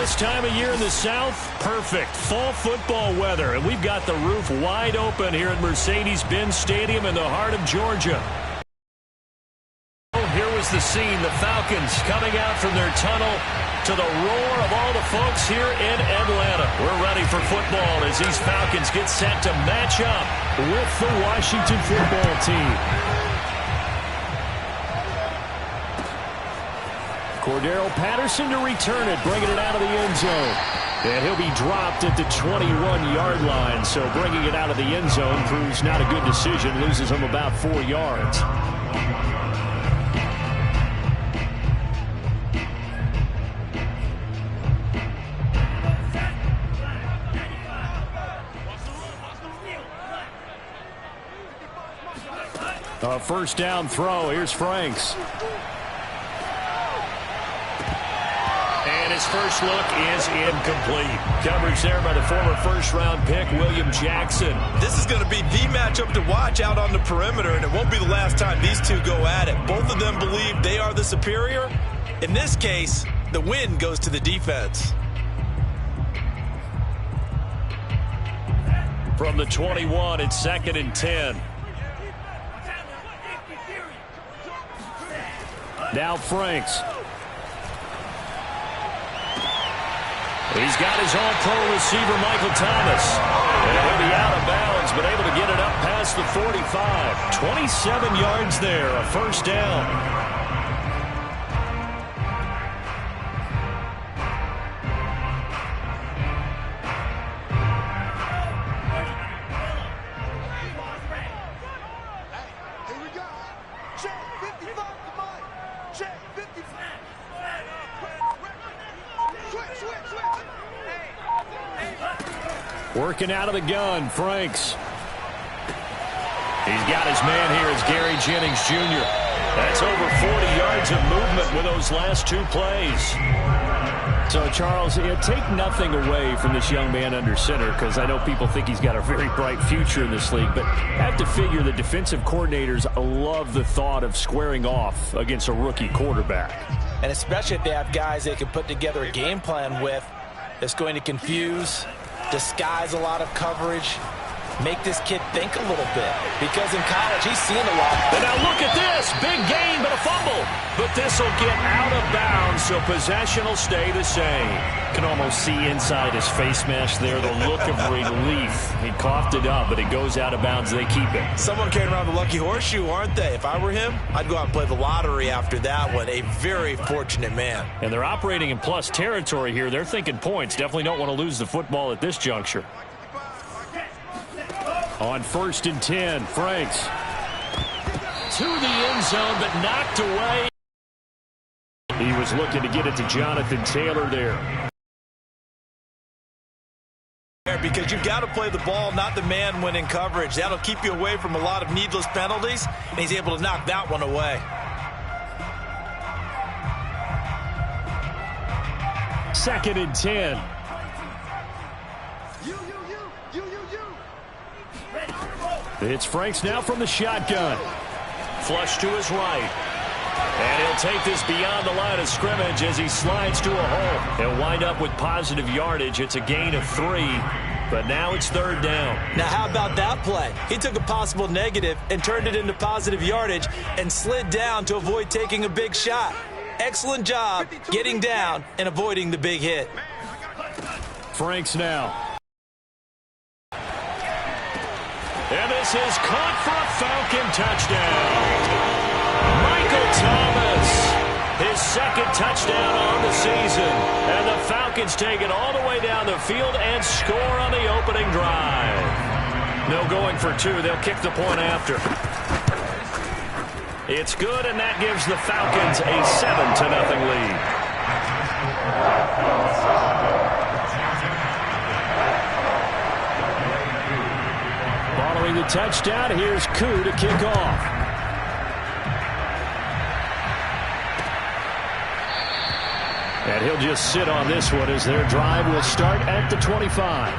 This time of year in the South, perfect fall football weather. And we've got the roof wide open here at Mercedes-Benz Stadium in the heart of Georgia. Here was the scene. The Falcons coming out from their tunnel to the roar of all the folks here in Atlanta. We're ready for football as these Falcons get set to match up with the Washington football team. Cordero Patterson to return it, bringing it out of the end zone. And he'll be dropped at the 21-yard line. So bringing it out of the end zone proves not a good decision. Loses him about 4 yards. A first down throw. Here's Franks. And his first look is incomplete. Coverage there by the former first-round pick, William Jackson. This is going to be the matchup to watch out on the perimeter, and it won't be the last time these two go at it. Both of them believe they are the superior. In this case, the win goes to the defense. From the 21, it's 2nd and 10. Now Franks. He's got his all-pro receiver, Michael Thomas. And he'll be out of bounds, but able to get it up past the 45. 27 yards there, a first down. Working out of the gun, Franks. He's got his man here. It's Gary Jennings Jr. That's over 40 yards of movement with those last 2 plays. So, Charles, take nothing away from this young man under center, because I know people think he's got a very bright future in this league, but I have to figure the defensive coordinators love the thought of squaring off against a rookie quarterback. And especially if they have guys they can put together a game plan with that's going to confuse, disguise a lot of coverage, make this kid think a little bit. Because in college, he's seen a lot. And now look at this. Big gain, but a fumble. But this will get out of bounds, so possession will stay the same. Can almost see inside his face mask there, the look of relief. He coughed it up, but it goes out of bounds. They keep it. Someone carrying around the lucky horseshoe, aren't they? If I were him, I'd go out and play the lottery after that one. A very fortunate man. And they're operating in plus territory here. They're thinking points. Definitely don't want to lose the football at this juncture. On 1st and 10, Franks. To the end zone, but knocked away. He was looking to get it to Jonathan Taylor there. Because you've got to play the ball, not the man when in coverage. That'll keep you away from a lot of needless penalties, and he's able to knock that one away. 2nd and 10. It's Franks now from the shotgun. Flush to his right. And he'll take this beyond the line of scrimmage as he slides to a hole. He'll wind up with positive yardage. It's a gain of 3, but now it's 3rd down. Now how about that play? He took a possible negative and turned it into positive yardage and slid down to avoid taking a big shot. Excellent job getting down and avoiding the big hit. Franks now. And this is caught for a Falcon touchdown. Michael Thomas, his 2nd touchdown on the season. And the Falcons take it all the way down the field and score on the opening drive. No going for 2. They'll kick the point after. It's good, and that gives the Falcons a 7-0 lead. Following the touchdown, here's Koo to kick off. And he'll just sit on this one as their drive will start at the 25.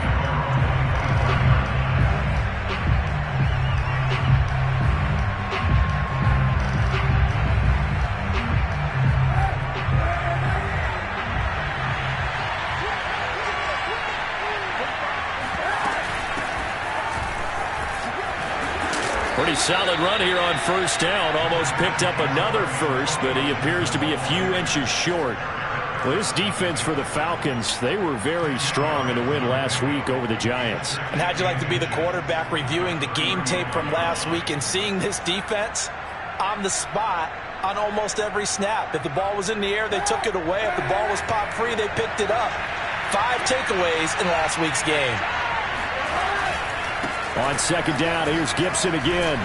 Really solid run here on first down. Almost picked up another first, but he appears to be a few inches short. Well, this defense for the Falcons, they were very strong in the win last week over the Giants. And how'd you like to be the quarterback reviewing the game tape from last week and seeing this defense on the spot on almost every snap? If the ball was in the air, they took it away. If the ball was popped free, they picked it up. 5 takeaways in last week's game. On second down, here's Gibson again.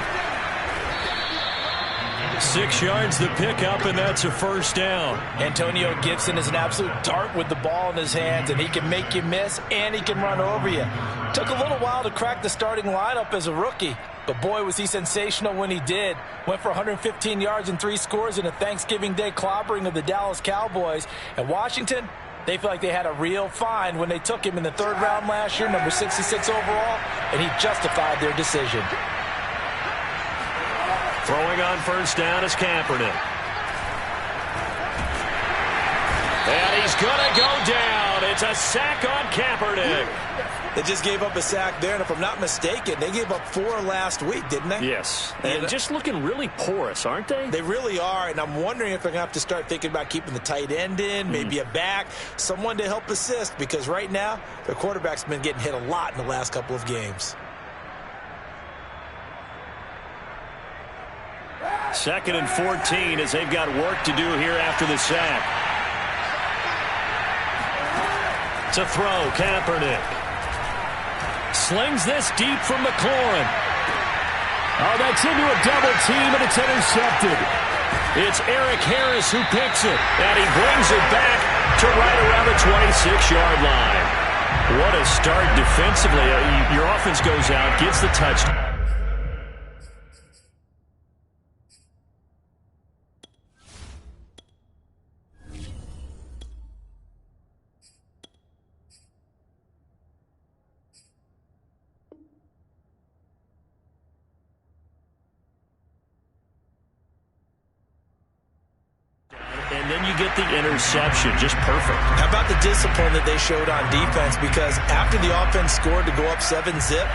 6 yards the pickup, and that's a first down. Antonio Gibson is an absolute dart with the ball in his hands, and he can make you miss, and he can run over you. Took a little while to crack the starting lineup as a rookie, but boy, was he sensational when he did. Went for 115 yards and 3 scores in a Thanksgiving Day clobbering of the Dallas Cowboys. And Washington, they feel like they had a real find when they took him in the 3rd round last year, number 66 overall, and he justified their decision. Throwing on first down is Kaepernick. And he's going to go down. It's a sack on Kaepernick. They just gave up a sack there, and if I'm not mistaken, they gave up 4 last week, didn't they? Yes. And just looking really porous, aren't they? They really are, and I'm wondering if they're going to have to start thinking about keeping the tight end in, maybe a back, someone to help assist, because right now, their quarterback's been getting hit a lot in the last couple of games. 2nd and 14 as they've got work to do here after the sack. To throw, Kaepernick. Slings this deep from McLaurin. Oh, that's into a double team, and it's intercepted. It's Eric Harris who picks it, and he brings it back to right around the 26-yard line. What a start defensively. Your offense goes out, gets the touchdown. And then you get the interception. Just perfect. How about the discipline that they showed on defense? Because after the offense scored to go up 7-zip,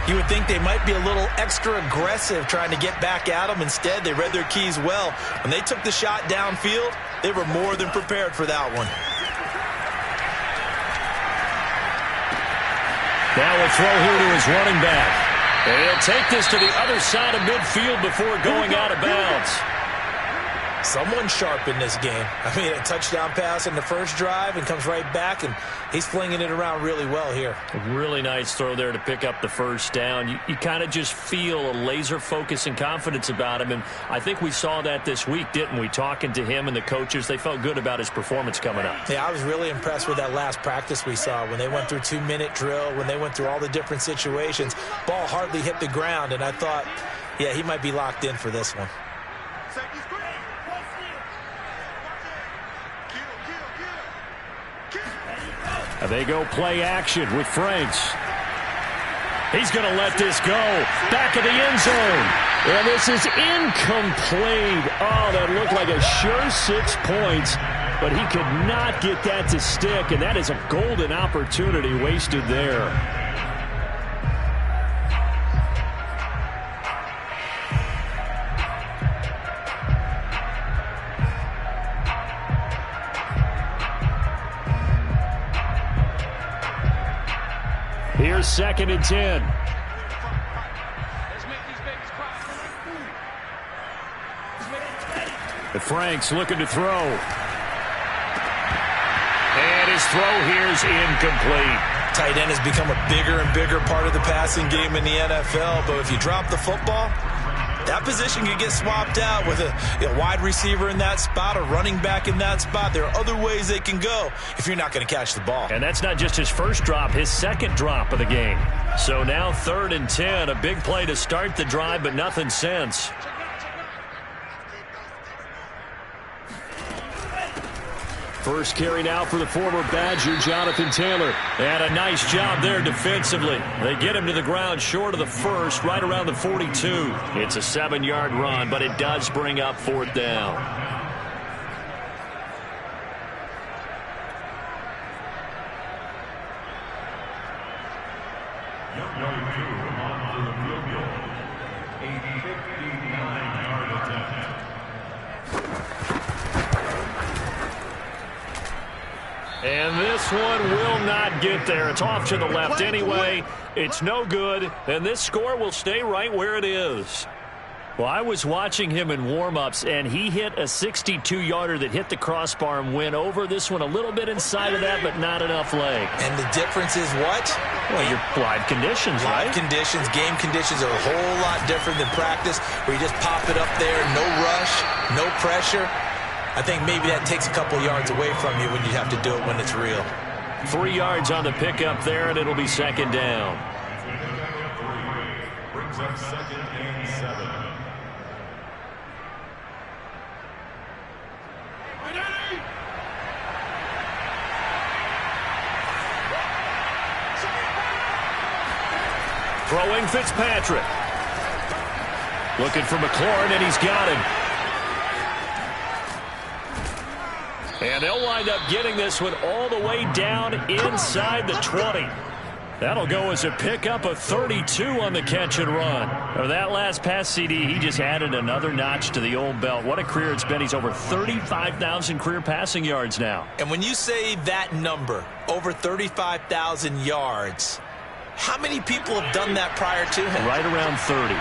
you would think they might be a little extra aggressive trying to get back at them. Instead, they read their keys well. When they took the shot downfield, they were more than prepared for that one. Now a throw here to his running back. And he'll take this to the other side of midfield before going out of bounds. Someone sharp in this game. I mean, a touchdown pass in the first drive and comes right back, and he's flinging it around really well here. A really nice throw there to pick up the first down. You kind of just feel a laser focus and confidence about him, and I think we saw that this week, didn't we? Talking to him and the coaches, they felt good about his performance coming up. Yeah, I was really impressed with that last practice we saw when they went through 2-minute drill, when they went through all the different situations. Ball hardly hit the ground, and I thought, yeah, he might be locked in for this one. They go play action with Franks. He's going to let this go. Back of the end zone. And this is incomplete. Oh, that looked like a sure 6 points. But he could not get that to stick. And that is a golden opportunity wasted there. Here's 2nd and 10. The Franks looking to throw. And his throw here is incomplete. Tight end has become a bigger and bigger part of the passing game in the NFL, but if you drop the football, that position could get swapped out with a wide receiver in that spot, a running back in that spot. There are other ways they can go if you're not going to catch the ball. And that's not just his first drop, his second drop of the game. So now 3rd and 10, a big play to start the drive, but nothing since. First carry now for the former Badger, Jonathan Taylor. And a nice job there defensively. They get him to the ground short of the first, right around the 42. It's a 7-yard run, but it does bring up 4th down. And this one will not get there. It's off to the left anyway. It's no good, and this score will stay right where it is. Well, I was watching him in warm-ups, and he hit a 62-yarder that hit the crossbar and went over. This one a little bit inside of that, but not enough leg. And the difference is what? Well, your live conditions, right? Live conditions, game conditions are a whole lot different than practice, where you just pop it up there, no rush, no pressure. I think maybe that takes a couple yards away from you when you have to do it when it's real. 3 yards on the pickup there, and it'll be second down. Brings up 2nd and 7. Throwing Fitzpatrick. Looking for McLaurin, and he's got him. And they'll wind up getting this one all the way down inside the 20. That'll go as a pickup of 32 on the catch and run. Or that last pass CD, he just added another notch to the old belt. What a career it's been. He's over 35,000 career passing yards now. And when you say that number, over 35,000 yards, how many people have done that prior to him? Right around 30.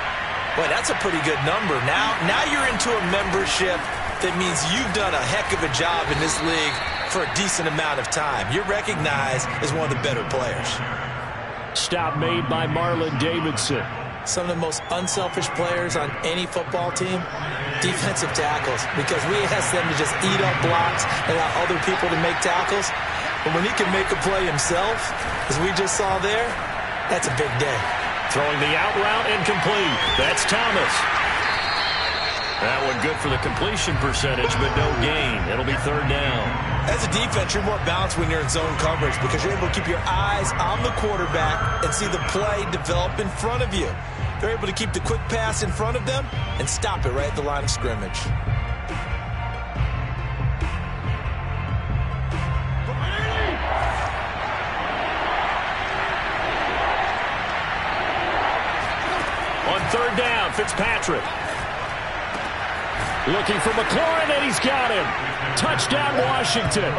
Boy, that's a pretty good number. Now you're into a membership that means you've done a heck of a job in this league for a decent amount of time. You're recognized as one of the better players. Stop made by Marlon Davidson. Some of the most unselfish players on any football team, defensive tackles, because we ask them to just eat up blocks and allow other people to make tackles. But when he can make a play himself, as we just saw there, that's a big day. Throwing the out route incomplete. That's Thomas. That one good for the completion percentage, but no gain. It'll be third down. As a defense, you're more balanced when you're in zone coverage because you're able to keep your eyes on the quarterback and see the play develop in front of you. They're able to keep the quick pass in front of them and stop it right at the line of scrimmage. On third down, Fitzpatrick. Looking for McLaurin, and he's got him. Touchdown, Washington.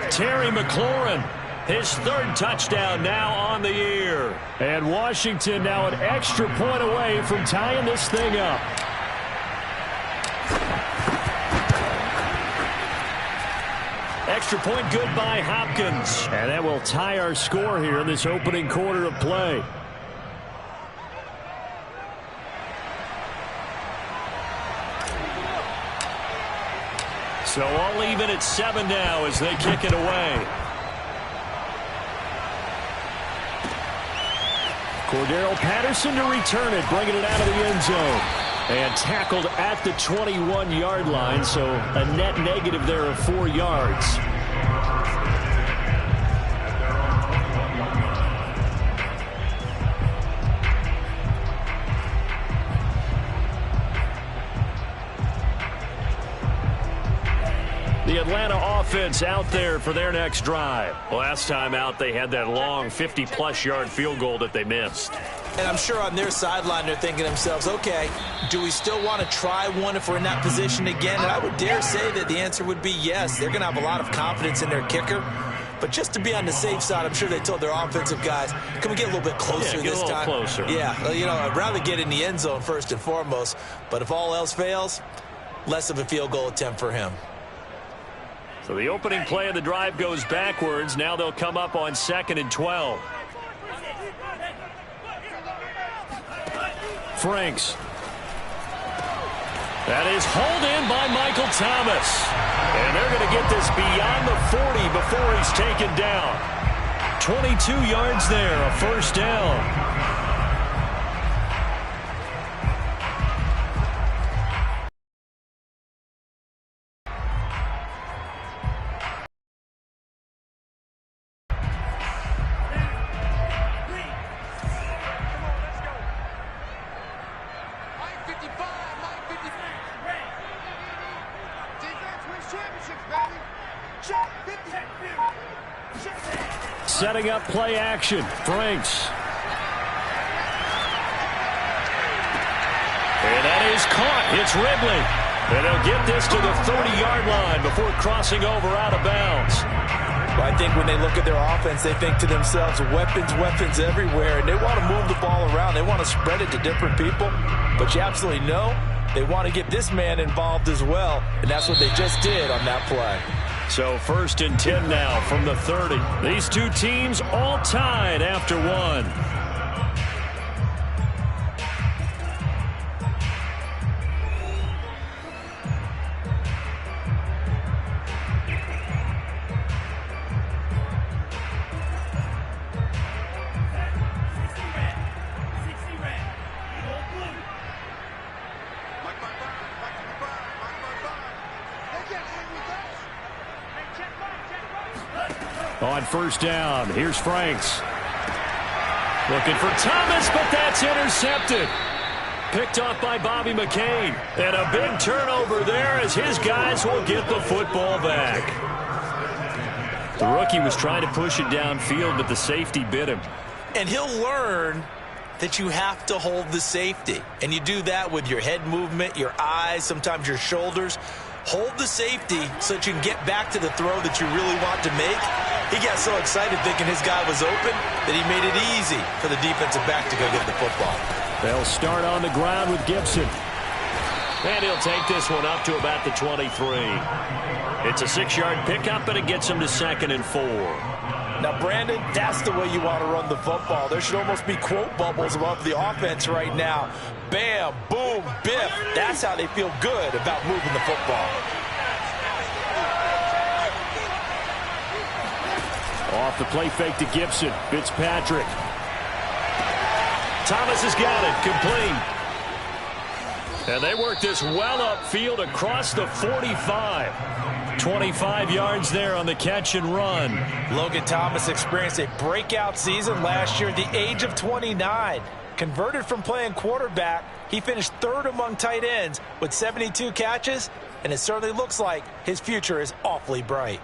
Terry McLaurin, his third touchdown now on the year. And Washington now an extra point away from tying this thing up. Extra point good by Hopkins. And that will tie our score here in this opening quarter of play. So all even at 7 now as they kick it away. Cordero Patterson to return it, bringing it out of the end zone. And tackled at the 21-yard line, so a net negative there of 4 yards. The Atlanta offense out there for their next drive. Last time out, they had that long 50-plus yard field goal that they missed. And I'm sure on their sideline they're thinking to themselves, okay, do we still want to try one if we're in that position again? And I would dare say that the answer would be yes. They're going to have a lot of confidence in their kicker. But just to be on the safe side, I'm sure they told their offensive guys, can we get a little bit closer this time? Yeah, get a little closer. Yeah, you know, I'd rather get in the end zone first and foremost. But if all else fails, less of a field goal attempt for him. So the opening play of the drive goes backwards. Now they'll come up on 2nd and 12. Franks. That is hauled in by Michael Thomas. And they're going to get this beyond the 40 before he's taken down. 22 yards there, a first down. Setting up play action. Franks. And that is caught. It's Ridley. And they'll get this to the 30-yard line before crossing over out of bounds. Well, I think when they look at their offense, they think to themselves, weapons everywhere, and they want to move the ball around. They want to spread it to different people. But you absolutely know they want to get this man involved as well, and that's what they just did on that play. So 1st and 10 now from the 30. These two teams all tied after one. On 1st down, here's Franks. Looking for Thomas, but that's intercepted. Picked off by Bobby McCain. And a big turnover there as his guys will get the football back. The rookie was trying to push it downfield, but the safety bit him. And he'll learn that you have to hold the safety. And you do that with your head movement, your eyes, sometimes your shoulders. Hold the safety so that you can get back to the throw that you really want to make. He got so excited thinking his guy was open that he made it easy for the defensive back to go get the football. They'll start on the ground with Gibson. And he'll take this one up to about the 23. It's a 6-yard pickup, and it gets him to 2nd and 4. Now, Brandon, that's the way you want to run the football. There should almost be quote bubbles above the offense right now. Bam, boom, biff. That's how they feel good about moving the football. Off the play fake to Gibson. Fitzpatrick. Thomas has got it. Complete. And they work this well upfield across the 45. 25 yards there on the catch and run. Logan Thomas experienced a breakout season last year at the age of 29. Converted from playing quarterback, he finished 3rd among tight ends with 72 catches, and it certainly looks like his future is awfully bright.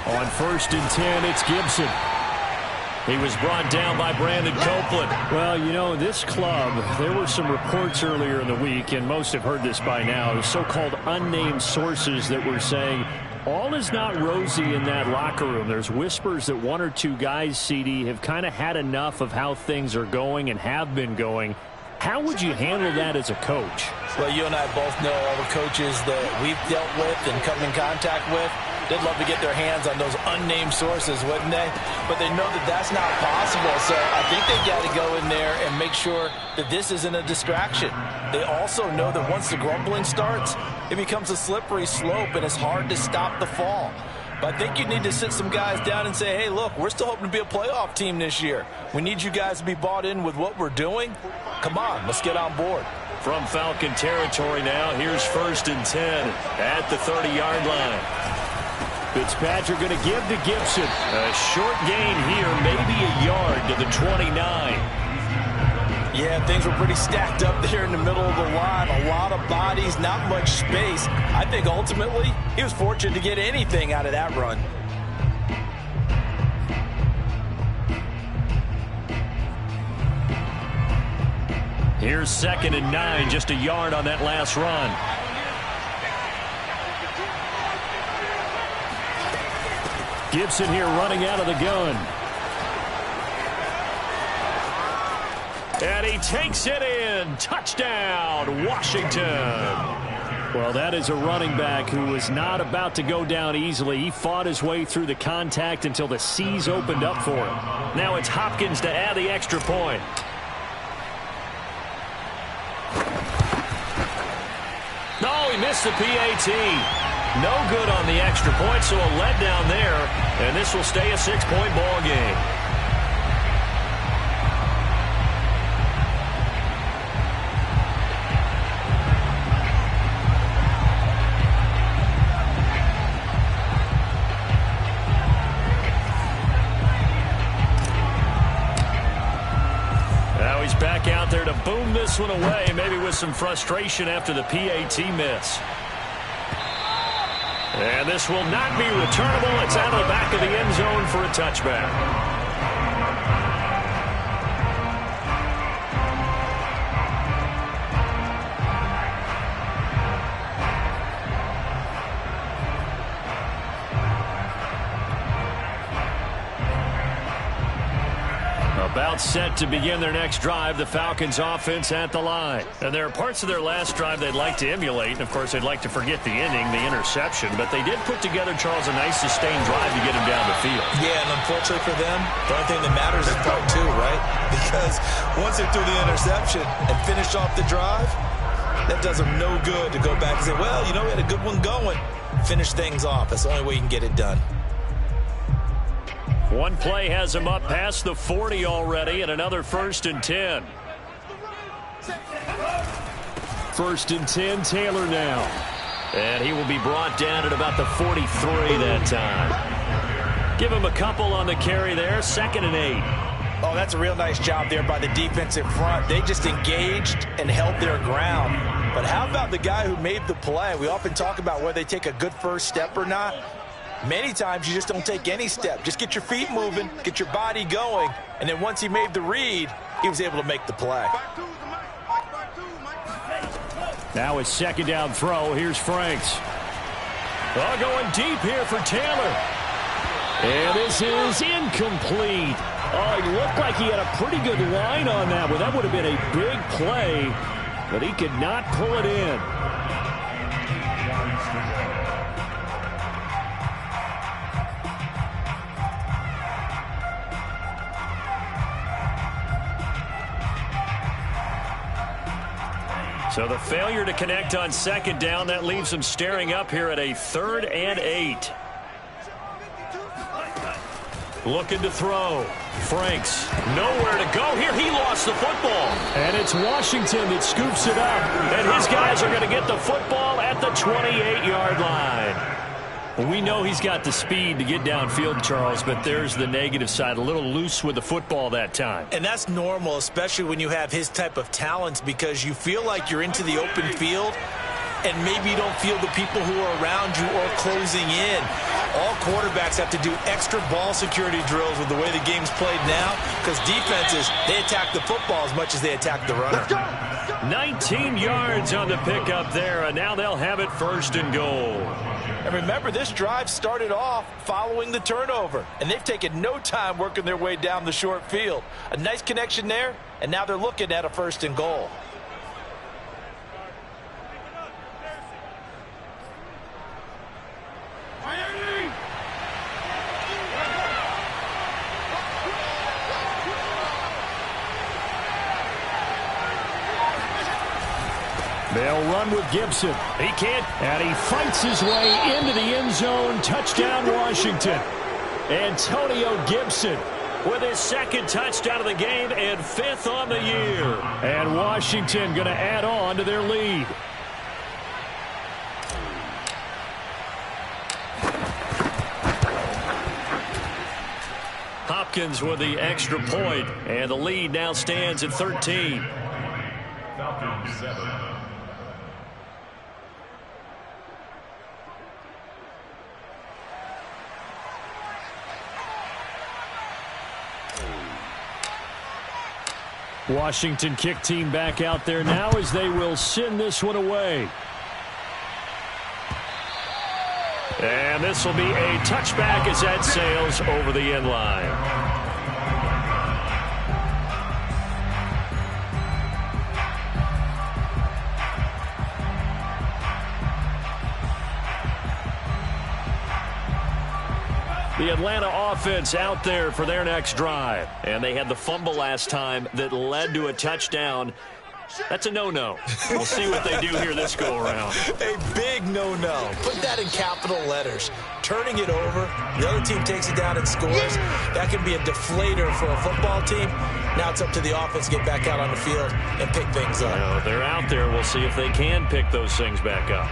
On 1st and 10, it's Gibson. He was brought down by Brandon Copeland. Well, you know, this club, there were some reports earlier in the week, and most have heard this by now, so-called unnamed sources that were saying all is not rosy in that locker room. There's whispers that 1 or 2 guys, CD, have kind of had enough of how things are going and have been going. How would you handle that as a coach? Well, you and I both know all the coaches that we've dealt with and come in contact with. They'd love to get their hands on those unnamed sources, wouldn't they? But they know that that's not possible, so I think they got to go in there and make sure that this isn't a distraction. They also know that once the grumbling starts, it becomes a slippery slope, and it's hard to stop the fall. But I think you need to sit some guys down and say, hey, look, we're still hoping to be a playoff team this year. We need you guys to be bought in with what we're doing. Come on, let's get on board. From Falcon territory now, here's 1st and 10 at the 30-yard line. Fitzpatrick going to give to Gibson. A short gain here, maybe a yard to the 29. Yeah, things were pretty stacked up there in the middle of the line. A lot of bodies, not much space. I think ultimately he was fortunate to get anything out of that run. Here's 2nd and 9, just a yard on that last run. Gibson here running out of the gun. And he takes it in. Touchdown, Washington. Well, that is a running back who was not about to go down easily. He fought his way through the contact until the seas opened up for him. Now it's Hopkins to add the extra point. No, he missed the PAT. No good on the extra point, so a letdown there, and this will stay a 6-point ball game. Now he's back out there to boom this one away, maybe with some frustration after the PAT miss. And this will not be returnable. It's out of the back of the end zone for a touchback. About set to begin their next drive, the Falcons offense at the line. And there are parts of their last drive they'd like to emulate. And, of course, they'd like to forget the inning, the interception. But they did put together, Charles, a nice sustained drive to get him down the field. Yeah, and unfortunately for them, the only thing that matters is part two, right? Because once they threw the interception and finished off the drive, that does them no good to go back and say, well, you know, we had a good one going. Finish things off. That's the only way you can get it done. One play has him up past the 40 already, and another 1st and 10. 1st and 10, Taylor now. And he will be brought down at about the 43 that time. Give him a couple on the carry there, 2nd and 8. Oh, that's a real nice job there by the defensive front. They just engaged and held their ground. But how about the guy who made the play? We often talk about whether they take a good first step or not. Many times you just don't take any step. Just get your feet moving, get your body going, and then once he made the read, he was able to make the play. Now it's 2nd down throw. Here's Franks. Oh, going deep here for Taylor. And this is incomplete. Oh, he looked like he had a pretty good line on that one. That would have been a big play, but he could not pull it in. So the failure to connect on 2nd down, that leaves them staring up here at a 3rd and 8. Looking to throw. Franks, nowhere to go here. He lost the football. And it's Washington that scoops it up. And his guys are going to get the football at the 28-yard line. We know he's got the speed to get downfield, Charles, but there's the negative side. A little loose with the football that time. And that's normal, especially when you have his type of talents, because you feel like you're into the open field and maybe you don't feel the people who are around you or closing in. All quarterbacks have to do extra ball security drills with the way the game's played now, because defenses, they attack the football as much as they attack the runner. 19 yards on the pickup there, and now they'll have it 1st and goal. And remember, this drive started off following the turnover, and they've taken no time working their way down the short field. A nice connection there, and now they're looking at a 1st and goal. They'll run with Gibson. He can't. And he fights his way into the end zone. Touchdown, Washington. Antonio Gibson with his 2nd touchdown of the game and 5th on the year. And Washington going to add on to their lead. Hopkins with the extra point, and the lead now stands at 13. Falcons 7. Washington kick team back out there now as they will send this one away. And this will be a touchback as that sails over the end line. The Atlanta offense out there for their next drive. And they had the fumble last time that led to a touchdown. That's a no-no. We'll see what they do here this go-around. A big no-no. Put that in capital letters. Turning it over, the other team takes it down and scores. That can be a deflator for a football team. Now it's up to the offense to get back out on the field and pick things up. Well, they're out there. We'll see if they can pick those things back up.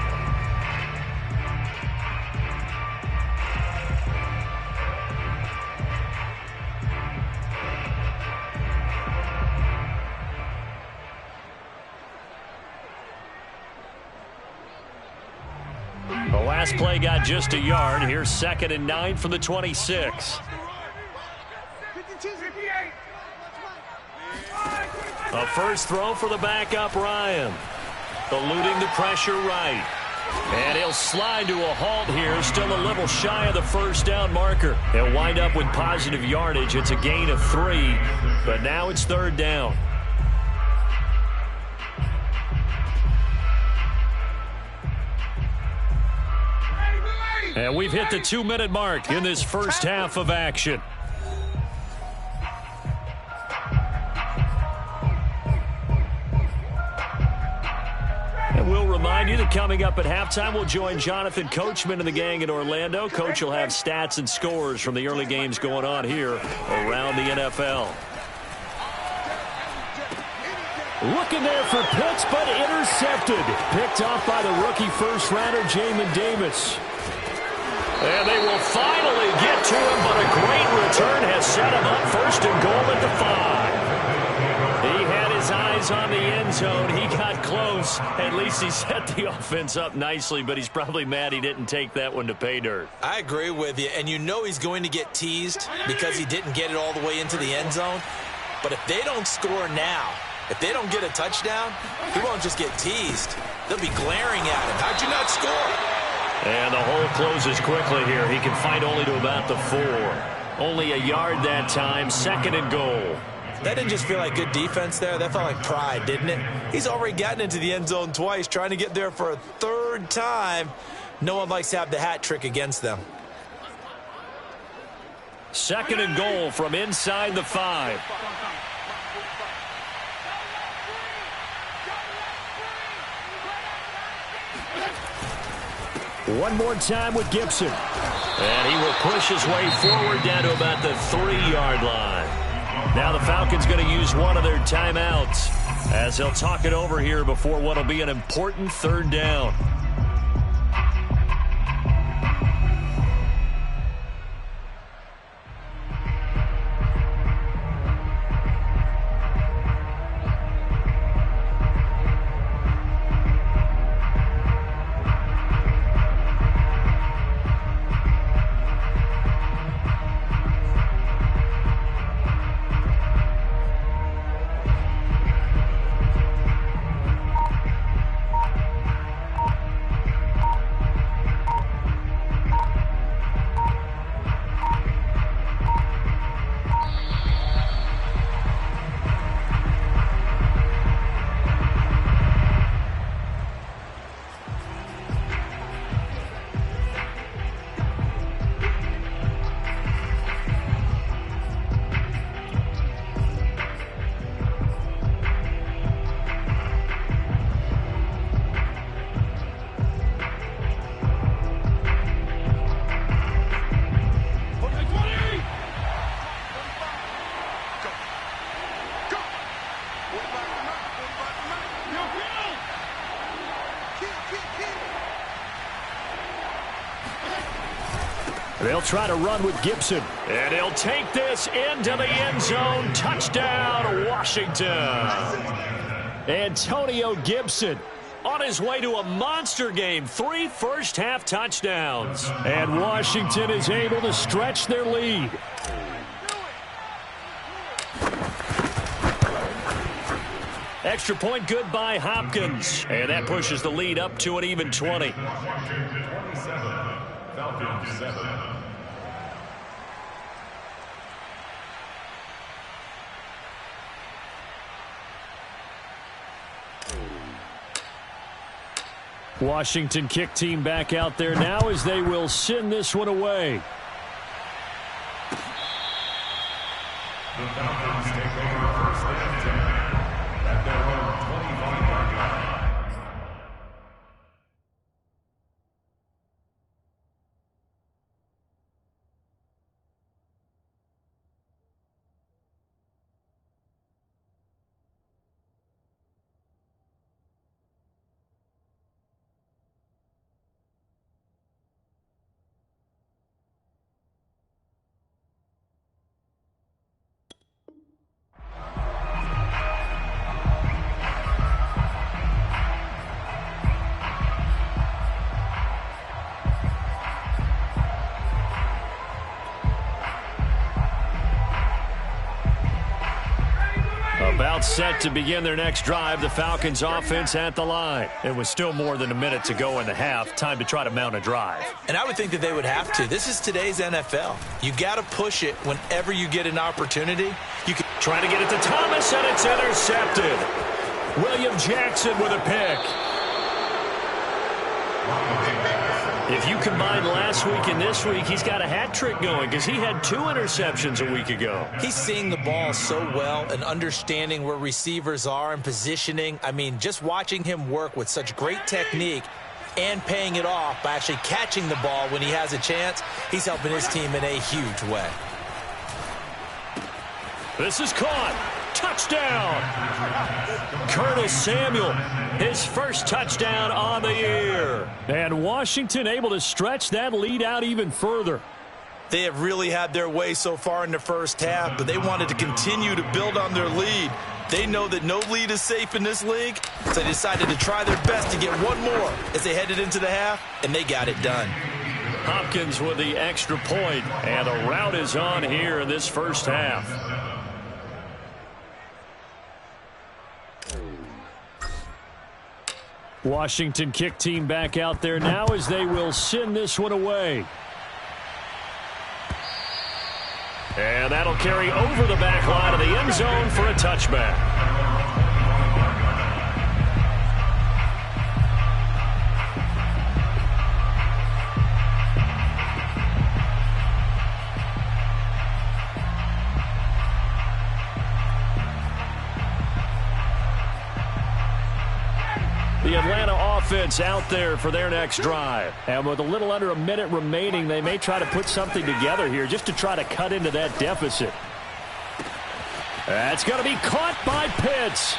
last play got just a yard. Here's 2nd and 9 from the 26. A first throw for the backup, Ryan. Eluding the pressure right. And he'll slide to a halt here. Still a little shy of the first down marker. He'll wind up with positive yardage. It's a gain of 3, but now it's 3rd down. And we've hit the 2-minute mark in this first half of action. And we'll remind you that coming up at halftime, we'll join Jonathan Coachman and the gang in Orlando. Coach will have stats and scores from the early games going on here around the NFL. Looking there for Pitts, but intercepted. Picked off by the rookie first-rounder, Jamin Davis. And they will finally get to him, but a great return has set him up 1st and goal at the 5. He had his eyes on the end zone. He got close. At least he set the offense up nicely, but he's probably mad he didn't take that one to pay dirt. I agree with you, and you know he's going to get teased because he didn't get it all the way into the end zone. But if they don't score now, if they don't get a touchdown, he won't just get teased. They'll be glaring at him. How'd you not score? And the hole closes quickly here. He can fight only to about the 4. Only a yard that time. 2nd and goal. That didn't just feel like good defense there. That felt like pride, didn't it? He's already gotten into the end zone twice, trying to get there for a 3rd time. No one likes to have the hat trick against them. 2nd and goal from inside the 5. One more time with Gibson. And he will push his way forward down to about the 3-yard line. Now the Falcons going to use one of their timeouts as they'll talk it over here before what will be an important 3rd down. They'll try to run with Gibson. And he'll take this into the end zone. Touchdown, Washington. Antonio Gibson on his way to a monster game. 3 first-half touchdowns. And Washington is able to stretch their lead. Extra point good by Hopkins. And that pushes the lead up to an even 20. Washington 27, Falcons 7. Washington kick team back out there now as they will send this one away. The Falcons take over first and 10 at their own 25-yard line. About set to begin their next drive, the Falcons offense at the line. It was still more than a minute to go in the half. Time to try to mount a drive. And I would think that they would have to. This is today's NFL. You got to push it whenever you get an opportunity. You can try to get it to Thomas, and it's intercepted. William Jackson with a pick. If you combine last week and this week, he's got a hat trick going because he had 2 interceptions a week ago. He's seeing the ball so well and understanding where receivers are and positioning. I mean, just watching him work with such great technique and paying it off by actually catching the ball when he has a chance, he's helping his team in a huge way. This is caught. Touchdown. Curtis Samuel, his first touchdown on the year. And Washington able to stretch that lead out even further. They have really had their way so far in the first half, but they wanted to continue to build on their lead. They know that no lead is safe in this league, so they decided to try their best to get one more as they headed into the half, and they got it done. Hopkins with the extra point, and a rout is on here in this first half. Washington kick team back out there now as they will send this one away. And that'll carry over the back line of the end zone for a touchback. The Atlanta offense out there for their next drive. And with a little under a minute remaining, they may try to put something together here just to try to cut into that deficit. That's going to be caught by Pitts.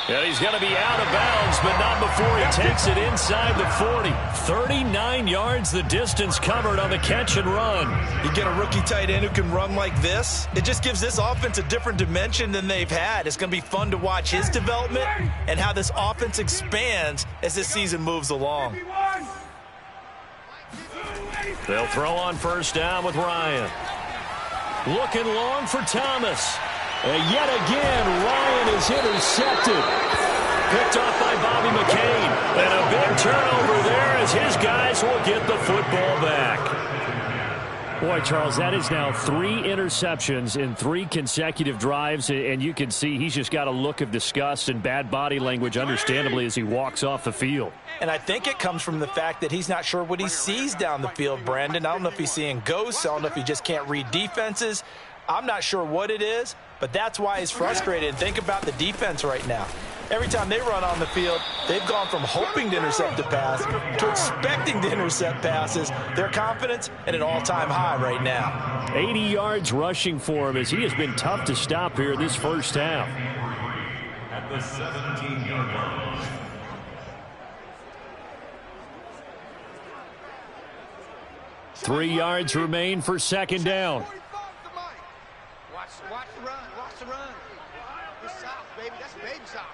And he's going to be out of bounds, but not before he takes it inside the 40. 39 yards the distance covered on the catch and run. You get a rookie tight end who can run like this, it just gives this offense a different dimension than they've had. It's going to be fun to watch his development and how this offense expands as this season moves along. They'll throw on first down with Ryan. Looking long for Thomas. And yet again, Ryan is intercepted. Picked off by Bobby McCain. And a big turnover there as his guys will get the football back. Boy, Charles, that is now 3 interceptions in 3 consecutive drives. And you can see he's just got a look of disgust and bad body language, understandably, as he walks off the field. And I think it comes from the fact that he's not sure what he sees down the field, Brandon. I don't know if he's seeing ghosts. I don't know if he just can't read defenses. I'm not sure what it is, but that's why he's frustrated. And think about the defense right now. Every time they run on the field, they've gone from hoping to intercept a pass to expecting to intercept passes. Their confidence at an all-time high right now. 80 yards rushing for him as he has been tough to stop here this first half. At the 17-yard line. Three yards remain for second down. Watch the run. Watch the run. It's soft, baby. That's baby soft.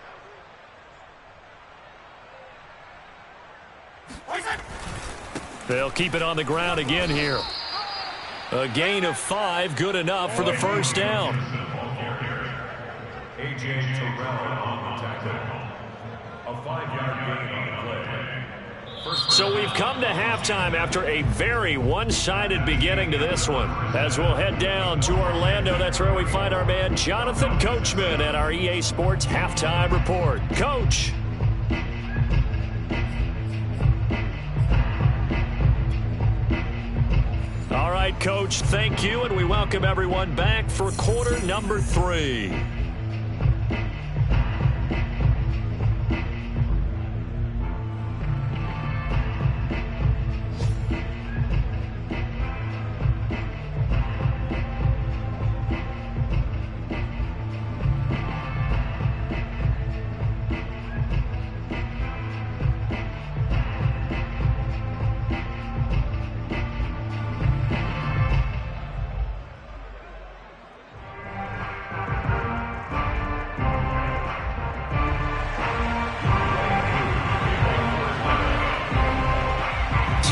They'll keep it on the ground again here. A gain of 5, good enough for the first down. A.J. Terrell on the tackle. A 5-yard gain on the play. So we've come to halftime after a very one-sided beginning to this one. As we'll head down to Orlando, that's where we find our man Jonathan Coachman at our EA Sports Halftime Report. Coach. All right, Coach, thank you, and we welcome everyone back for quarter number 3.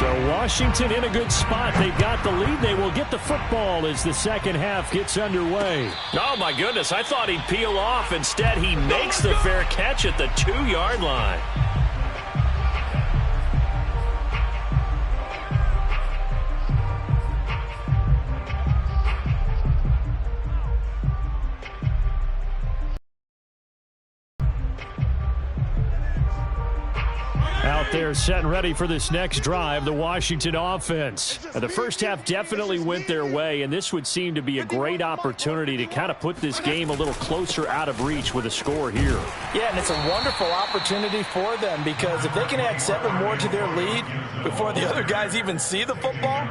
So Washington in a good spot. They've got the lead. They will get the football as the second half gets underway. Oh, my goodness. I thought he'd peel off. Instead, he makes the fair catch at the 2-yard line. Out there set and ready for this next drive, the Washington offense. The first half definitely went their way, and this would seem to be a great opportunity to kind of put this game a little closer out of reach with a score here. Yeah, and it's a wonderful opportunity for them because if they can add 7 more to their lead before the other guys even see the football,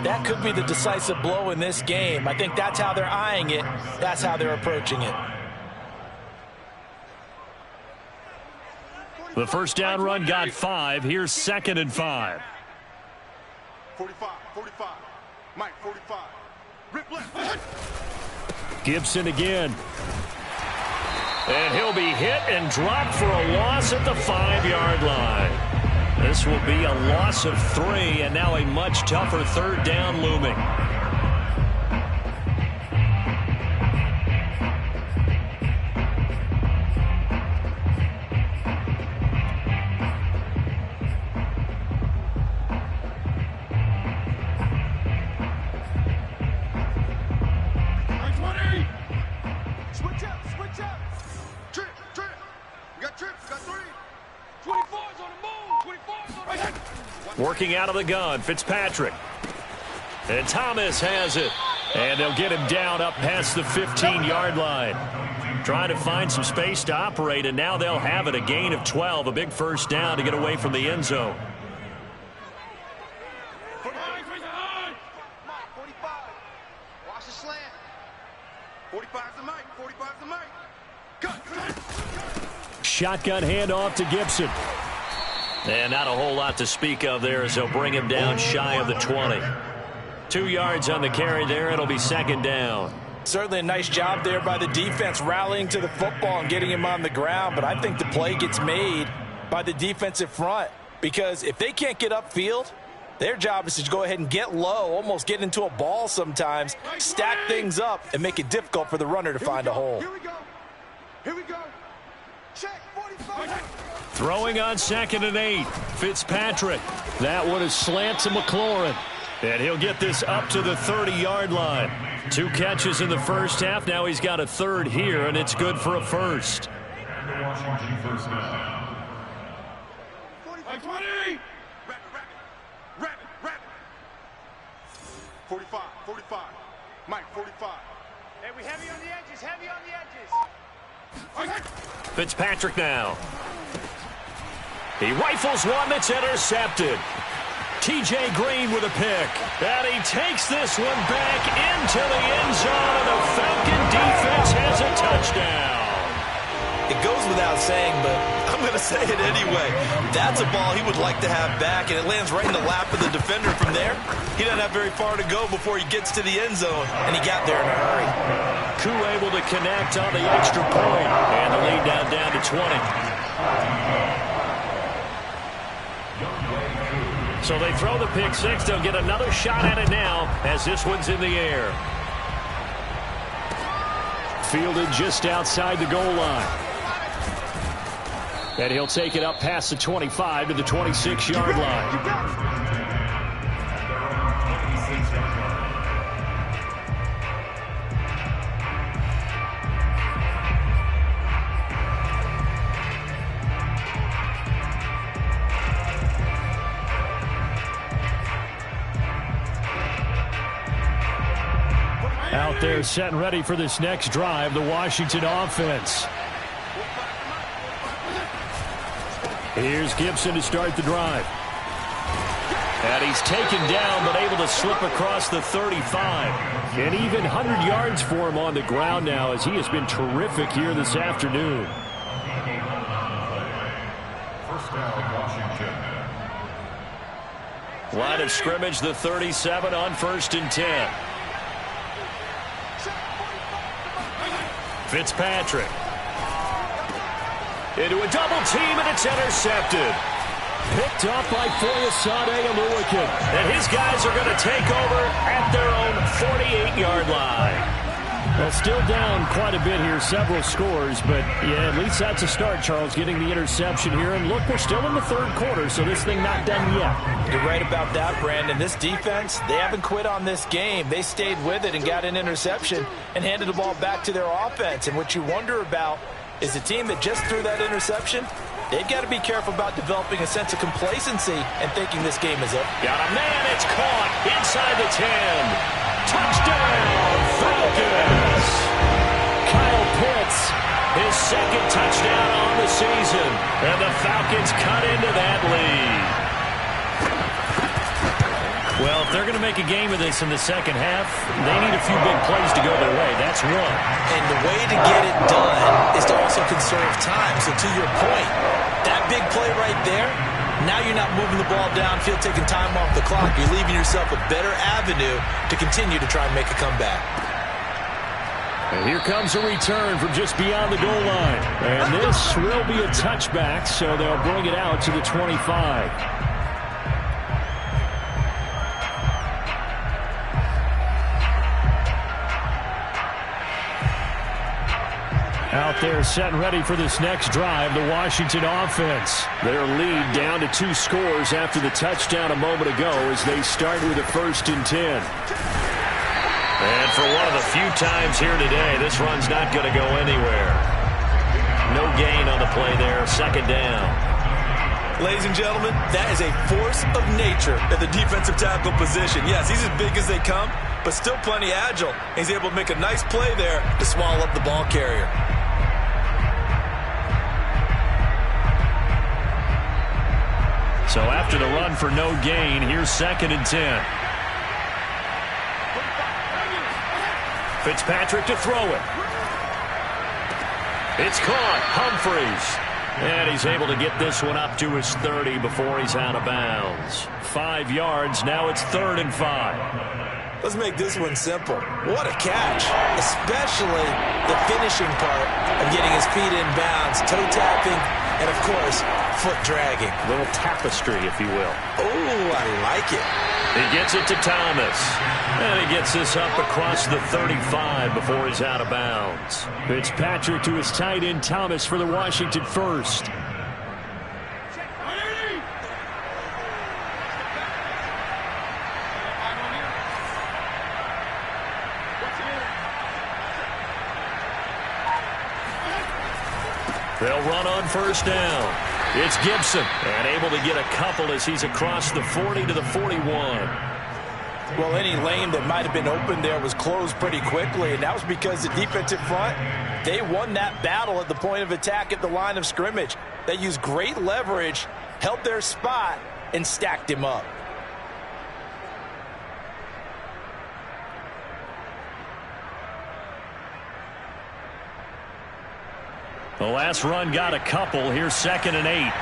that could be the decisive blow in this game. I think that's how they're eyeing it. That's how they're approaching it. The first down run got 5. Here's 2nd and 5. 45, 45. Mike, 45. Rip left. Gibson again. And he'll be hit and dropped for a loss at the 5-yard line. This will be a loss of 3, and now a much tougher third down looming. Working out of the gun, Fitzpatrick. And Thomas has it. And they'll get him down up past the 15-yard line. Trying to find some space to operate, and now they'll have it. A gain of 12, a big first down to get away from the end zone. 45. Watch the slant. 45's the mic. 45's the mic. Cut. Shotgun handoff to Gibson. And not a whole lot to speak of there as they'll bring him down shy of the 20. 2 yards on the carry there. It'll be 2nd down. Certainly a nice job there by the defense rallying to the football and getting him on the ground. But I think the play gets made by the defensive front because if they can't get upfield, their job is to go ahead and get low, almost get into a ball sometimes, stack things up, and make it difficult for the runner to find a hole. Here we go. Here we go. Check. 45. Throwing on 2nd and 8. Fitzpatrick. That one is slant to McLaurin. And he'll get this up to the 30-yard line. 2 catches in the first half. Now he's got a 3rd here, and it's good for a first. And the Washington first down. 20. Rapid. 45. Mike, 45. Hey, we heavy on the edges. Fitzpatrick now. He rifles one that's intercepted. T.J. Green with a pick. And he takes this one back into the end zone, and the Falcon defense has a touchdown. It goes without saying, but I'm going to say it anyway. That's a ball he would like to have back, and it lands right in the lap of the defender from there. He doesn't have very far to go before he gets to the end zone, and he got there in a hurry. Koo able to connect on the extra point, and the lead down to 20. So they throw the pick 6. They'll get another shot at it now as this one's in the air. Fielded just outside the goal line. And he'll take it up past the 25 to the 26-yard line. Out there set and ready for this next drive, the Washington offense. Here's Gibson to start the drive. And he's taken down but able to slip across the 35. And even 100 yards for him on the ground now as he has been terrific here this afternoon. First down, Washington. Line of scrimmage, the 37 on 1st and 10. Fitzpatrick. Into a double team, and it's intercepted. Picked up by Foyesade Aluakin. And his guys are going to take over at their own 48-yard line. Well, still down quite a bit here, several scores, but yeah, at least that's a start, Charles, getting the interception here. And look, we're still in the third quarter, so this thing not done yet. You're right about that, Brandon. This defense, they haven't quit on this game. They stayed with it and got an interception and handed the ball back to their offense. And what you wonder about is the team that just threw that interception, they've got to be careful about developing a sense of complacency and thinking this game is up. Got a man, it's caught inside the 10. Touchdown, Falcons! Kyle Pitts, his second touchdown on the season, and the Falcons cut into that lead. Well, if they're going to make a game of this in the second half, they need a few big plays to go their way. That's one. And the way to get it done is to also conserve time. So to your point, that big play right there, now you're not moving the ball downfield, taking time off the clock. You're leaving yourself a better avenue to continue to try and make a comeback. And here comes a return from just beyond the goal line. And this will be a touchback, so they'll bring it out to the 25. Out there set and ready for this next drive, the Washington offense. Their lead down to 2 scores after the touchdown a moment ago as they start with a 1st and 10. And for one of the few times here today, this run's not going to go anywhere. No gain on the play there, 2nd down. Ladies and gentlemen, that is a force of nature at the defensive tackle position. Yes, he's as big as they come, but still plenty agile. He's able to make a nice play there to swallow up the ball carrier. So after the run for no gain, here's 2nd and 10. Fitzpatrick to throw it. It's caught. Humphreys. And he's able to get this one up to his 30 before he's out of bounds. 5 yards. Now it's 3rd and 5. Let's make this one simple. What a catch, especially the finishing part of getting his feet in bounds, toe tapping, and of course, foot dragging. A little tapestry, if you will. Oh, I like it. He gets it to Thomas. And he gets this up across the 35 before he's out of bounds. Fitzpatrick to his tight end Thomas for the Washington 1st. They'll run on 1st down. It's Gibson, and able to get a couple as he's across the 40 to the 41. Well, any lane that might have been open there was closed pretty quickly, and that was because the defensive front, they won that battle at the point of attack at the line of scrimmage. They used great leverage, held their spot, and stacked him up. The last run got a couple. Here's 2nd and 8.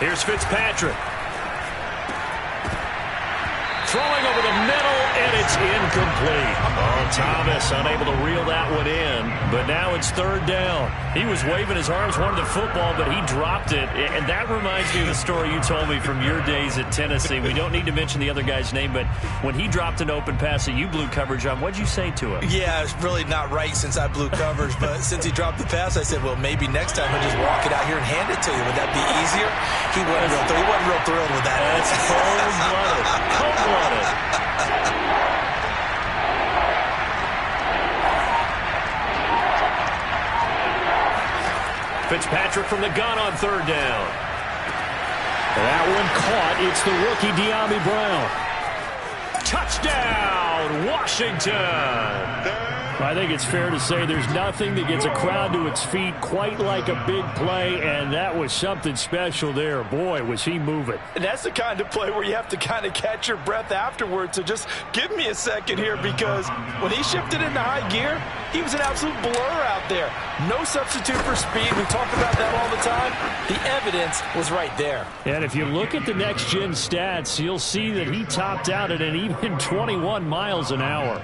Here's Fitzpatrick. Throwing over the middle, and it's incomplete. Oh, Thomas unable to reel that one in, but now it's 3rd down. He was waving his arms, wanted the football, but he dropped it. And that reminds me of the story you told me from your days at Tennessee. We don't need to mention the other guy's name, but when he dropped an open pass that you blew coverage on, what'd you say to him? Yeah, it's really not right since I blew coverage, but since he dropped the pass, I said, well, maybe next time he'll just walk it out here and hand it to you. Would that be easier? He wasn't real thrilled with that. That's cold-blooded. Cold-blooded. Fitzpatrick from the gun on 3rd down. That one caught. It's the rookie De'Ami Brown. Touchdown, Washington. I think it's fair to say there's nothing that gets a crowd to its feet quite like a big play, and that was something special there. Boy, was he moving. And that's the kind of play where you have to kind of catch your breath afterwards. So just give me a second here, because when he shifted into high gear, he was an absolute blur out there. No substitute for speed. We talk about that all the time. The evidence was right there. And if you look at the next-gen stats, you'll see that he topped out at an even 21 miles an hour.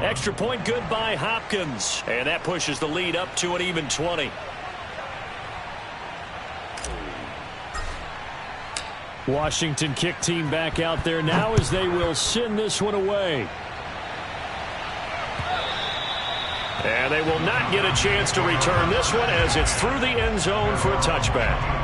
Extra point good by Hopkins. And that pushes the lead up to an even 20. Washington kick team back out there now as they will send this one away. And they will not get a chance to return this one as it's through the end zone for a touchback.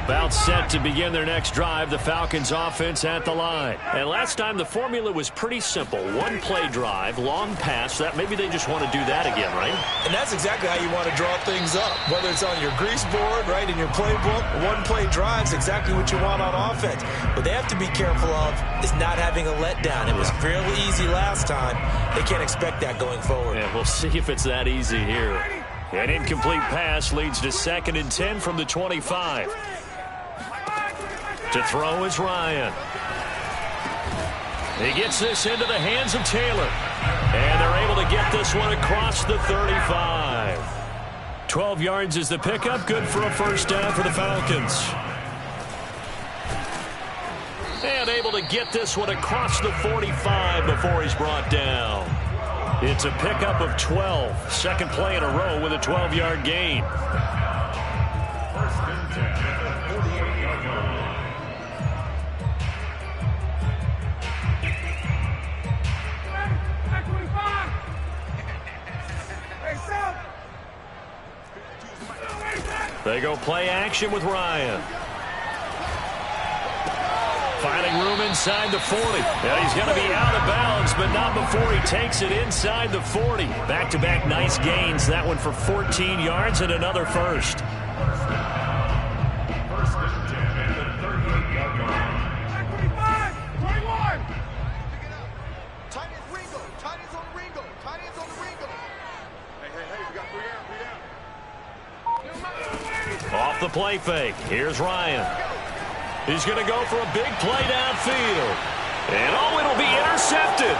About set to begin their next drive, the Falcons offense at the line. And last time the formula was pretty simple. One play drive, long pass. That maybe they just want to do that again, right? And that's exactly how you want to draw things up. Whether it's on your grease board, right, in your playbook, one play drive is exactly what you want on offense. What they have to be careful of is not having a letdown. It was fairly easy last time. They can't expect that going forward. Yeah, we'll see if it's that easy here. An incomplete pass leads to 2nd and 10 from the 25. To throw is Ryan. He gets this into the hands of Taylor. And they're able to get this one across the 35. 12 yards is the pickup. Good for a first down for the Falcons. And able to get this one across the 45 before he's brought down. It's a pickup of 12. Second play in a row with a 12-yard gain. They go play action with Ryan. Finding room inside the 40. Now he's going to be out of bounds, but not before he takes it inside the 40. Back-to-back nice gains. That one for 14 yards and another first. First and 10 at the 38-yard line. 25, 21. Tight ends Ringo. Tight ends on Ringo. Tight ends on the Ringo. Hey, we got 3 down, 3 down. Off the play fake. Here's Ryan. He's going to go for a big play downfield. And oh, it'll be intercepted.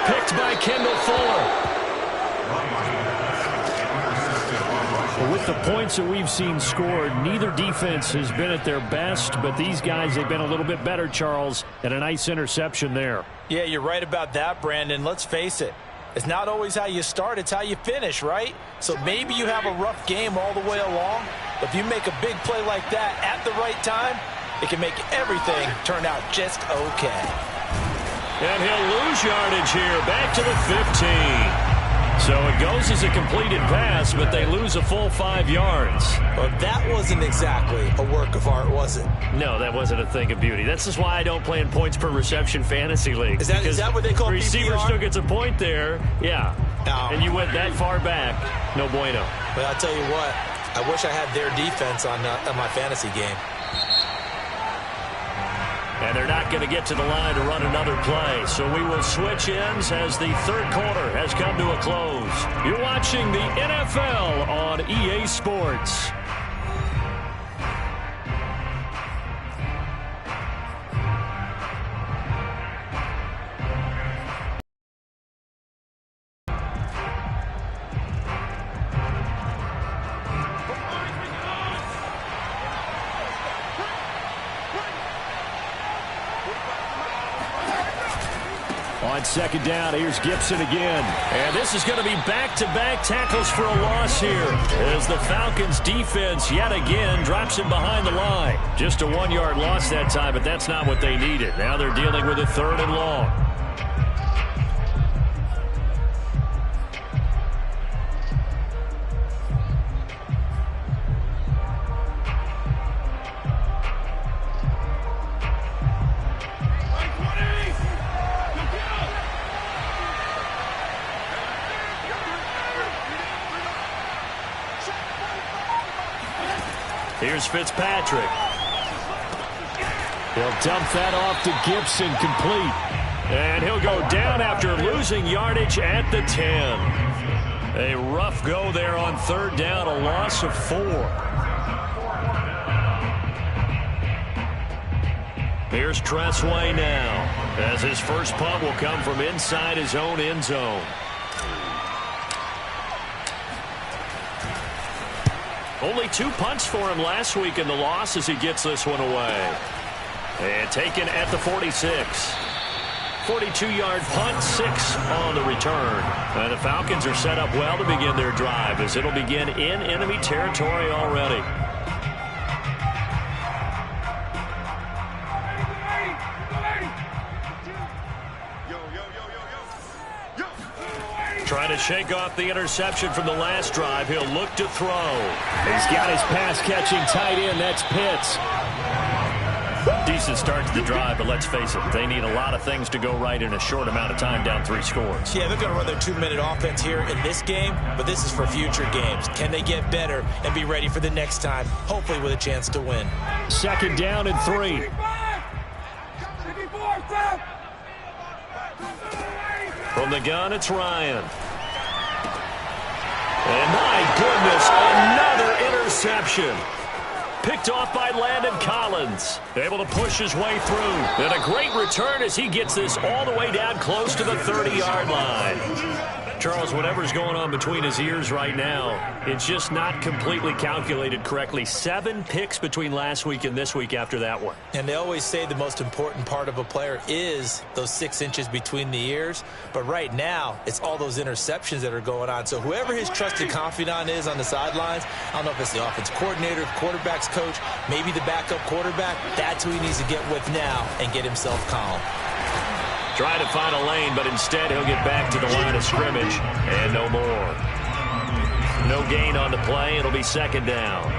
Picked by Kendall Fuller. Well, with the points that we've seen scored, neither defense has been at their best, but these guys have been a little bit better, Charles, and a nice interception there. Yeah, you're right about that, Brandon. Let's face it. It's not always how you start, it's how you finish, right? So maybe you have a rough game all the way along, but if you make a big play like that at the right time, it can make everything turn out just okay. And he'll lose yardage here, back to the 15. So it goes as a completed pass, but they lose a full 5 yards. Well, that wasn't exactly a work of art, was it? No, that wasn't a thing of beauty. That's just why I don't play in points per reception fantasy league. Is that what they call receiver PPR? still gets a point there, yeah. No. And you went that far back, no bueno. Well, I'll tell you what, I wish I had their defense on my fantasy game. And they're not going to get to the line to run another play. So we will switch ends as the third quarter has come to a close. You're watching the NFL on EA Sports. On second down, here's Gibson again. And this is going to be back-to-back tackles for a loss here as the Falcons defense yet again drops him behind the line. Just a 1-yard loss that time, but that's not what they needed. Now they're dealing with a 3rd and long. Here's Fitzpatrick. He'll dump that off to Gibson, complete. And he'll go down after losing yardage at the 10. A rough go there on 3rd down, a loss of 4. Here's Tressway now, as his first punt will come from inside his own end zone. Only 2 punts for him last week in the loss as he gets this one away. And taken at the 46. 42-yard punt, 6 on the return. And the Falcons are set up well to begin their drive as it'll begin in enemy territory already. Trying to shake off the interception from the last drive. He'll look to throw. He's got his pass-catching tight end. That's Pitts. Decent start to the drive, but let's face it, they need a lot of things to go right in a short amount of time, down 3 scores. Yeah, they're going to run their 2-minute offense here in this game, but this is for future games. Can they get better and be ready for the next time, hopefully with a chance to win? 2nd down and 3. From the gun, it's Ryan. And my goodness, another interception. Picked off by Landon Collins. Able to push his way through. And a great return as he gets this all the way down close to the 30-yard line. Charles, whatever's going on between his ears right now, it's just not completely calculated correctly. 7 picks between last week and this week after that one. And they always say the most important part of a player is those 6 inches between the ears. But right now, it's all those interceptions that are going on. So whoever his trusted confidant is on the sidelines, I don't know if it's the offense coordinator, quarterback's coach, maybe the backup quarterback, that's who he needs to get with now and get himself calm. Trying to find a lane, but instead he'll get back to the line of scrimmage and no more. No gain on the play. It'll be 2nd down.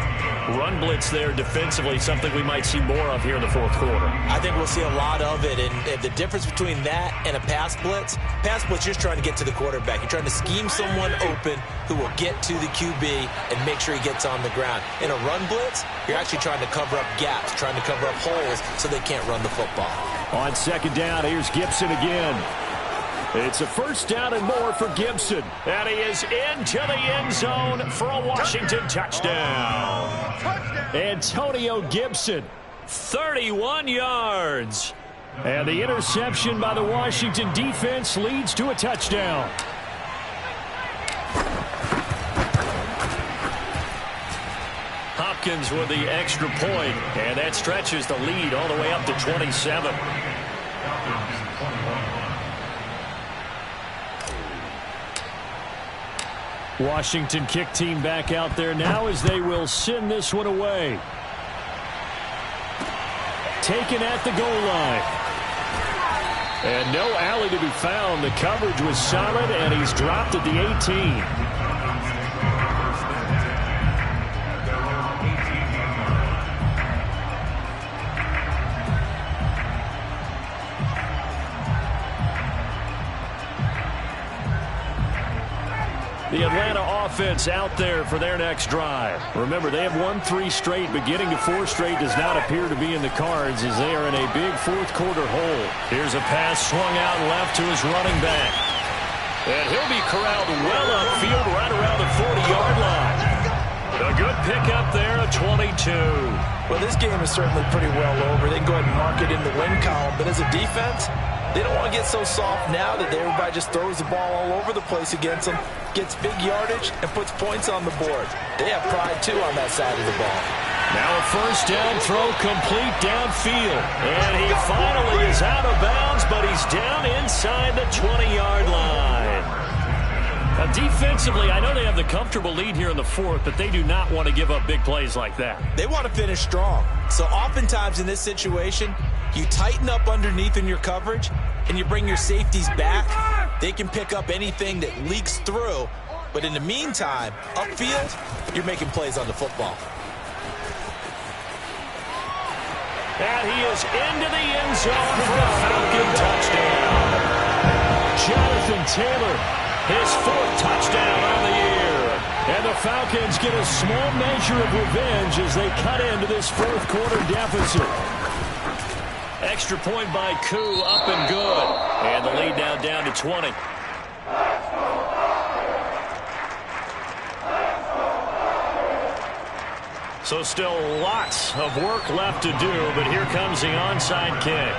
Run blitz there defensively, something we might see more of here in the 4th quarter. I think we'll see a lot of it, and the difference between that and a pass blitz, you're just trying to get to the quarterback. You're trying to scheme someone open who will get to the QB and make sure he gets on the ground. In a run blitz, you're actually trying to cover up gaps, trying to cover up holes so they can't run the football. On 2nd down, here's Gibson again. It's a 1st down and more for Gibson. And he is into the end zone for a Washington touchdown. Antonio Gibson. 31 yards. And the interception by the Washington defense leads to a touchdown. Hopkins with the extra point, and that stretches the lead all the way up to 27. Washington kick team back out there now as they will send this one away. Taken at the goal line. And no alley to be found. The coverage was solid, and he's dropped at the 18. The Atlanta offense out there for their next drive. Remember, they have won 3 straight, but getting to 4 straight does not appear to be in the cards as they are in a big 4th quarter hole. Here's a pass swung out left to his running back. And he'll be corralled well upfield right around the 40-yard line. A good pickup there, a 22. Well, this game is certainly pretty well over. They can go ahead and mark it in the win column, but as a defense, they don't want to get so soft now that everybody just throws the ball all over the place against them, gets big yardage, and puts points on the board. They have pride, too, on that side of the ball. Now a 1st down throw complete downfield. And he finally is out of bounds, but he's down inside the 20-yard line. Now, defensively, I know they have the comfortable lead here in the 4th, but they do not want to give up big plays like that. They want to finish strong. So oftentimes in this situation, you tighten up underneath in your coverage, and you bring your safeties back. They can pick up anything that leaks through. But in the meantime, upfield, you're making plays on the football. And he is into the end zone for a Falcon touchdown. Jonathan Taylor, his 4th touchdown on the year. And the Falcons get a small measure of revenge as they cut into this 4th quarter deficit. Extra point by Koo, up and good. And the lead now down to 20. So still lots of work left to do, but here comes the onside kick.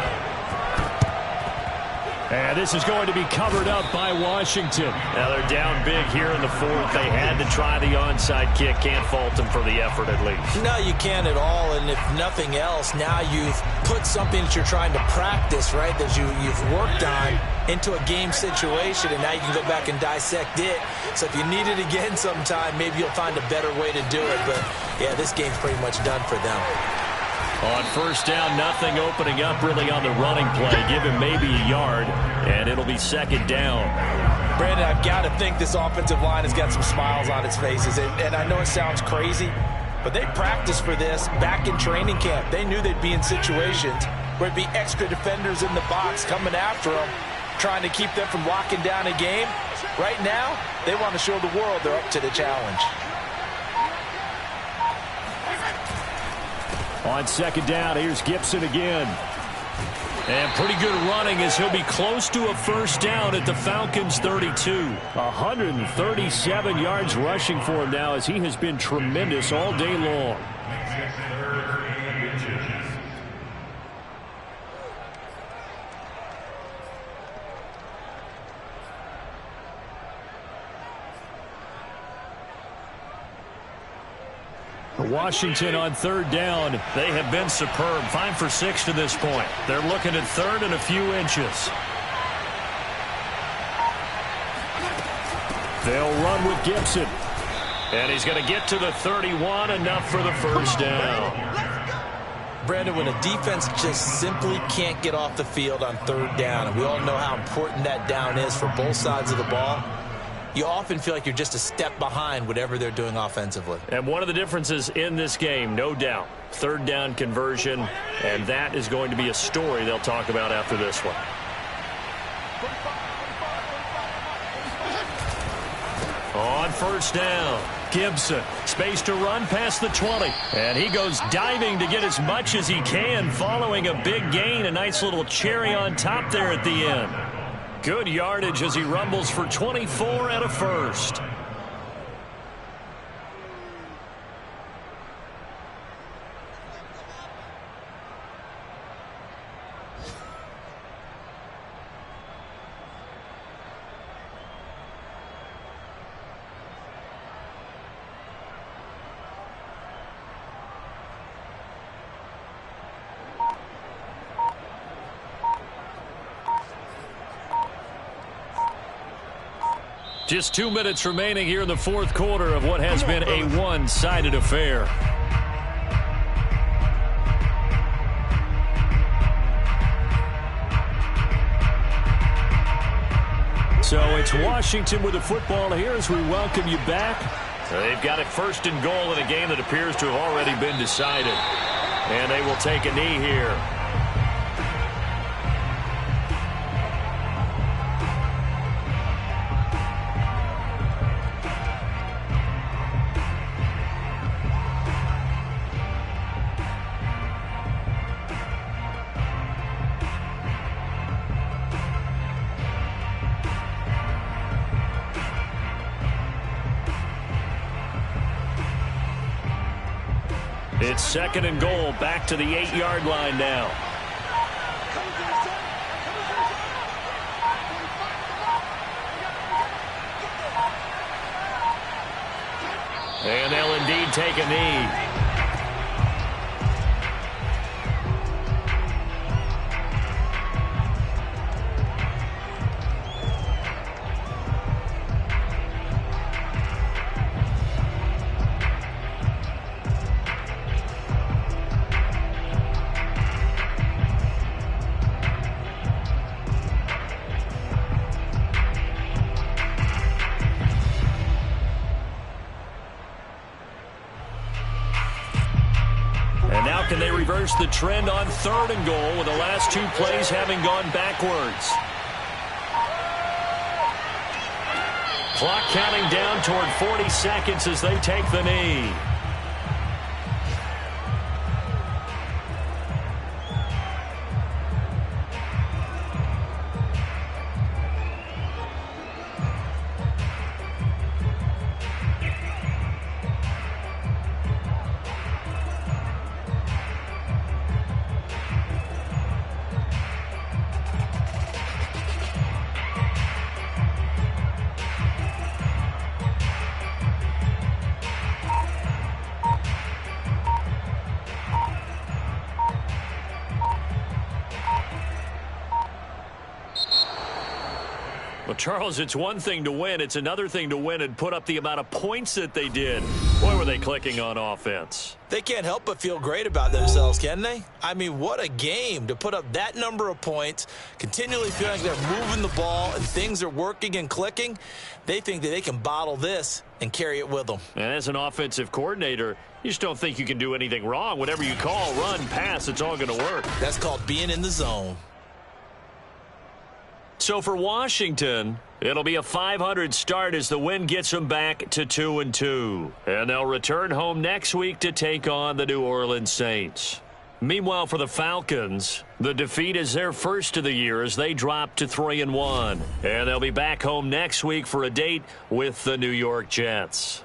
And this is going to be covered up by Washington. Now they're down big here in the fourth. They had to try the onside kick. Can't fault them for the effort at least. No, you can't at all. And if nothing else, now you've put something that you're trying to practice, right, that you've worked on into a game situation, and now you can go back and dissect it. So if you need it again sometime, maybe you'll find a better way to do it. But, yeah, this game's pretty much done for them. On first down, nothing opening up really on the running play. Give him maybe a yard, and it'll be second down. Brandon, I've got to think this offensive line has got some smiles on its faces. And I know it sounds crazy, but they practiced for this back in training camp. They knew they'd be in situations where it'd be extra defenders in the box coming after them, trying to keep them from locking down a game. Right now, they want to show the world they're up to the challenge. On second down, here's Gibson again. And pretty good running as he'll be close to a first down at the Falcons' 32. 137 yards rushing for him now as he has been tremendous all day long. Washington on third down. They have been superb. 5 for 6 to this point. They're looking at third and a few inches. They'll run with Gibson. And he's going to get to the 31, enough for the first down. Brandon, when a defense just simply can't get off the field on third down, and we all know how important that down is for both sides of the ball, you often feel like you're just a step behind whatever they're doing offensively. And one of the differences in this game, no doubt, third down conversion, and that is going to be a story they'll talk about after this one. On first down, Gibson, space to run past the 20, and he goes diving to get as much as he can following a big gain, a nice little cherry on top there at the end. Good yardage as he rumbles for 24 and a first. Just 2 minutes remaining here in the fourth quarter of what has been a one-sided affair. So it's Washington with the football here as we welcome you back. They've got it first and goal in a game that appears to have already been decided. And they will take a knee here. It's second and goal, back to the 8-yard line now. And they'll indeed take a knee. Can they reverse the trend on third and goal with the last two plays having gone backwards? Clock counting down toward 40 seconds as they take the knee. Charles, it's one thing to win. It's another thing to win and put up the amount of points that they did. Boy, were they clicking on offense. They can't help but feel great about themselves, can they? I mean, what a game to put up that number of points, continually feeling like they're moving the ball and things are working and clicking. They think that they can bottle this and carry it with them. And as an offensive coordinator, you just don't think you can do anything wrong. Whatever you call, run, pass, it's all going to work. That's called being in the zone. So for Washington, it'll be a .500 start as the win gets them back to 2-2. And they'll return home next week to take on the New Orleans Saints. Meanwhile, for the Falcons, the defeat is their first of the year as they drop to 3-1. And they'll be back home next week for a date with the New York Jets.